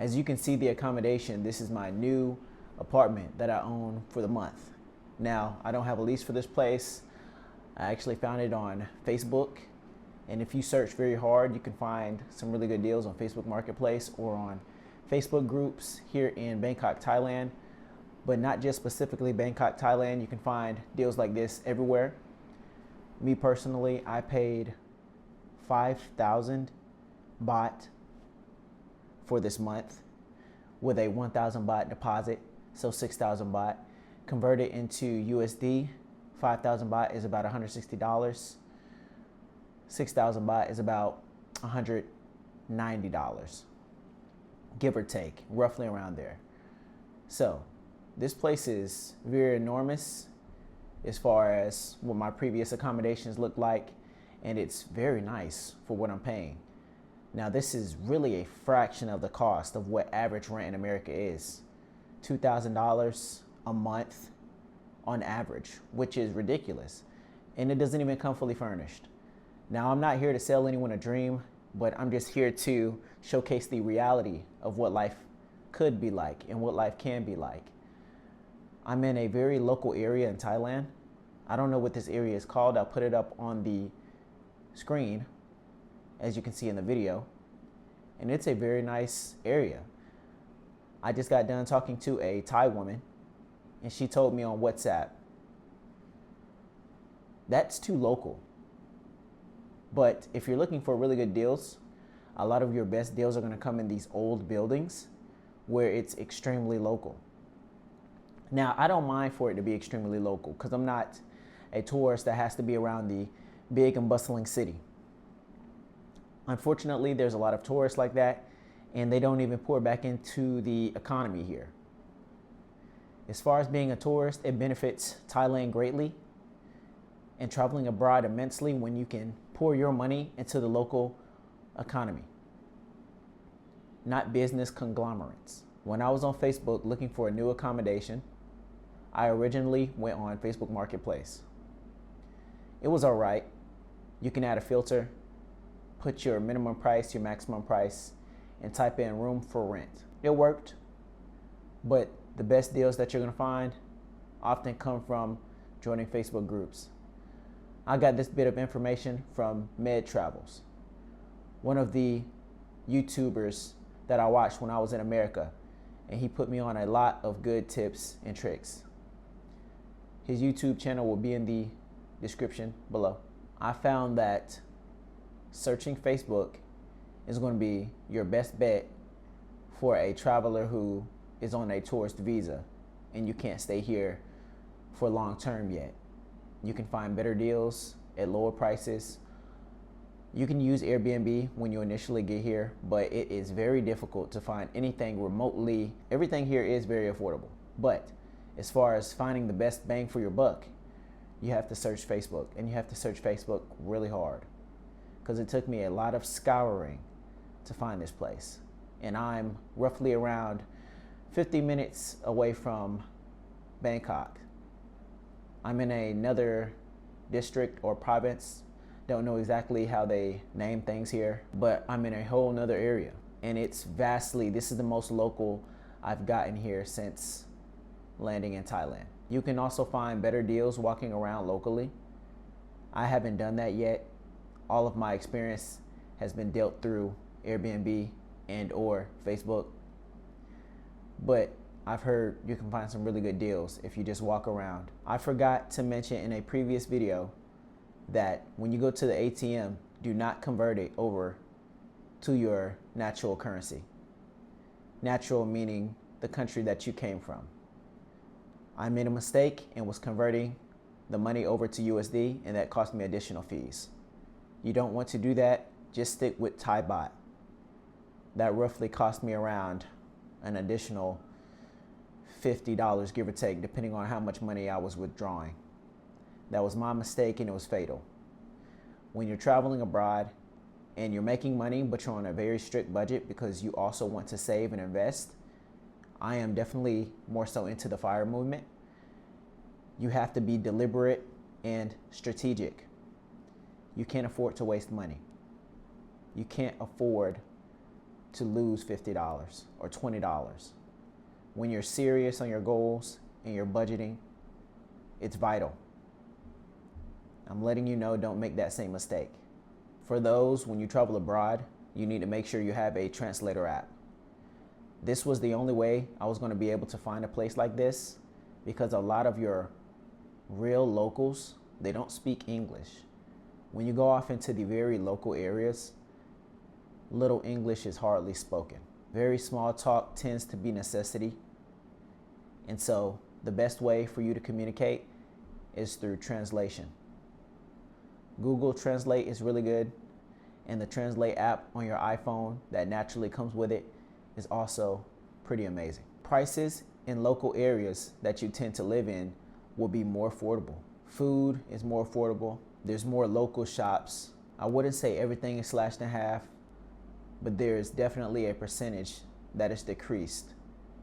As you can see the accommodation, this is my new apartment that I own for the month. Now, I don't have a lease for this place. I actually found it on Facebook. And if you search very hard, you can find some really good deals on Facebook Marketplace or on Facebook groups here in Bangkok, Thailand. But not just specifically Bangkok, Thailand. You can find deals like this everywhere. Me personally, I paid 5,000 baht for this month with a 1,000 baht deposit, so 6,000 baht. Converted into USD, 5,000 baht is about $160. 6,000 baht is about $190, give or take, roughly around there. So this place is very enormous as far as what my previous accommodations look like, and it's very nice for what I'm paying. Now, this is really a fraction of the cost of what average rent in America is. $2,000 a month on average, which is ridiculous. And it doesn't even come fully furnished. Now, I'm not here to sell anyone a dream, but I'm just here to showcase the reality of what life could be like and what life can be like. I'm in a very local area in Thailand. I don't know what this area is called. I'll put it up on the screen, as you can see in the video. And it's a very nice area. I just got done talking to a Thai woman, and she told me on WhatsApp, that's too local. But if you're looking for really good deals, a lot of your best deals are going to come in these old buildings where it's extremely local. Now, I don't mind for it to be extremely local because I'm not a tourist that has to be around the big and bustling city. Unfortunately, there's a lot of tourists like that, and they don't even pour back into the economy here. As far as being a tourist, it benefits Thailand greatly and traveling abroad immensely when you can pour your money into the local economy, not business conglomerates. When I was on Facebook looking for a new accommodation, I originally went on Facebook Marketplace. It was all right. You can add a filter, put your minimum price, your maximum price, and type in room for rent. It worked, but the best deals that you're gonna find often come from joining Facebook groups. I got this bit of information from Med Travels, one of the YouTubers that I watched when I was in America, and he put me on a lot of good tips and tricks. His YouTube channel will be in the description below. I found that searching Facebook is going to be your best bet for a traveler who is on a tourist visa and you can't stay here for long term yet. You can find better deals at lower prices. You can use Airbnb when you initially get here, but it is very difficult to find anything remotely. Everything here is very affordable, but as far as finding the best bang for your buck, you have to search Facebook, and you have to search Facebook really hard, because it took me a lot of scouring to find this place. And I'm roughly around 50 minutes away from Bangkok. I'm in another district or province. Don't know exactly how they name things here, but I'm in a whole nother area. And it's vastly, this is the most local I've gotten here since landing in Thailand. You can also find better deals walking around locally. I haven't done that yet. All of my experience has been dealt through Airbnb and or Facebook. But I've heard you can find some really good deals if you just walk around. I forgot to mention in a previous video that when you go to the ATM, do not convert it over to your natural currency. Natural meaning the country that you came from. I made a mistake and was converting the money over to USD, and that cost me additional fees. You don't want to do that. Just stick with Thai baht. That roughly cost me around an additional $50, give or take, depending on how much money I was withdrawing. That was my mistake, and it was fatal. When you're traveling abroad and you're making money, but you're on a very strict budget because you also want to save and invest, I am definitely more so into the FIRE movement. You have to be deliberate and strategic. You can't afford to waste money. You can't afford to lose $50 or $20. When you're serious on your goals and your budgeting, it's vital. I'm letting you know, don't make that same mistake. For those, when you travel abroad, you need to make sure you have a translator app. This was the only way I was going to be able to find a place like this, because a lot of your real locals, they don't speak English. When you go off into the very local areas, little English is hardly spoken. Very small talk tends to be necessity. And so the best way for you to communicate is through translation. Google Translate is really good, and the Translate app on your iPhone that naturally comes with it is also pretty amazing. Prices in local areas that you tend to live in will be more affordable. Food is more affordable. There's more local shops. I wouldn't say everything is slashed in half, but there is definitely a percentage that is decreased.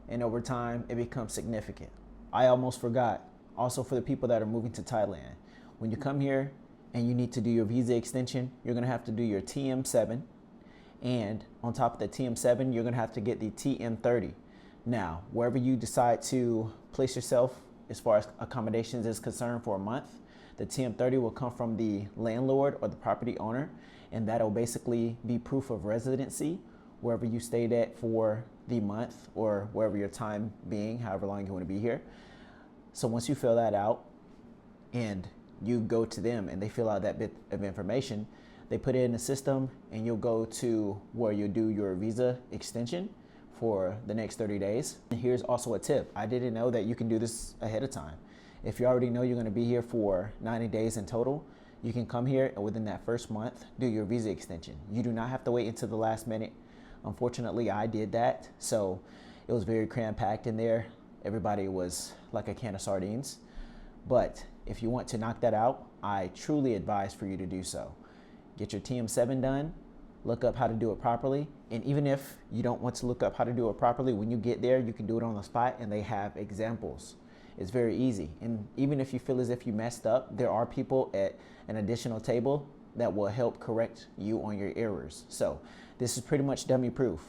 And over time, it becomes significant. I almost forgot, also for the people that are moving to Thailand, when you come here and you need to do your visa extension, you're gonna have to do your TM7. And on top of the TM7, you're gonna have to get the TM30. Now, wherever you decide to place yourself as far as accommodations is concerned for a month, the TM30 will come from the landlord or the property owner, and that'll basically be proof of residency wherever you stayed at for the month or wherever your time being, however long you want to be here. So once you fill that out and you go to them and they fill out that bit of information, they put it in the system, and you'll go to where you do your visa extension for the next 30 days. And here's also a tip. I didn't know that you can do this ahead of time. If you already know you're going to be here for 90 days in total, you can come here and within that first month do your visa extension. You do not have to wait until the last minute. Unfortunately, I did that, so it was very cram-packed in there. Everybody was like a can of sardines. But if you want to knock that out, I truly advise for you to do so. Get your TM7 done, look up how to do it properly, and even if you don't want to look up how to do it properly, when you get there, you can do it on the spot, and they have examples. It's very easy. And even if you feel as if you messed up, there are people at an additional table that will help correct you on your errors. So this is pretty much dummy proof.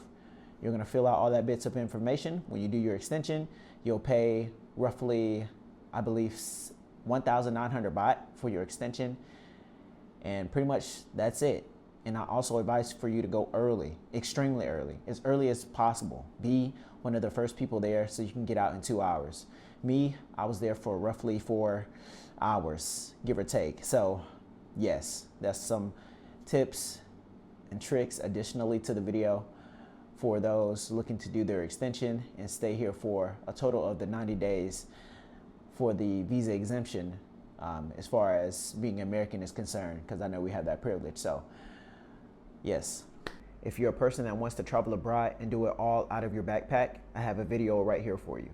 You're gonna fill out all that bits of information. When you do your extension, you'll pay roughly, I believe, 1,900 baht for your extension. And pretty much that's it. And I also advise for you to go early, extremely early, as early as possible. Be one of the first people there so you can get out in 2 hours. Me, I was there for roughly 4 hours, give or take. So yes, that's some tips and tricks additionally to the video for those looking to do their extension and stay here for a total of the 90 days for the visa exemption, as far as being American is concerned, because I know we have that privilege. So yes, if you're a person that wants to travel abroad and do it all out of your backpack, I have a video right here for you.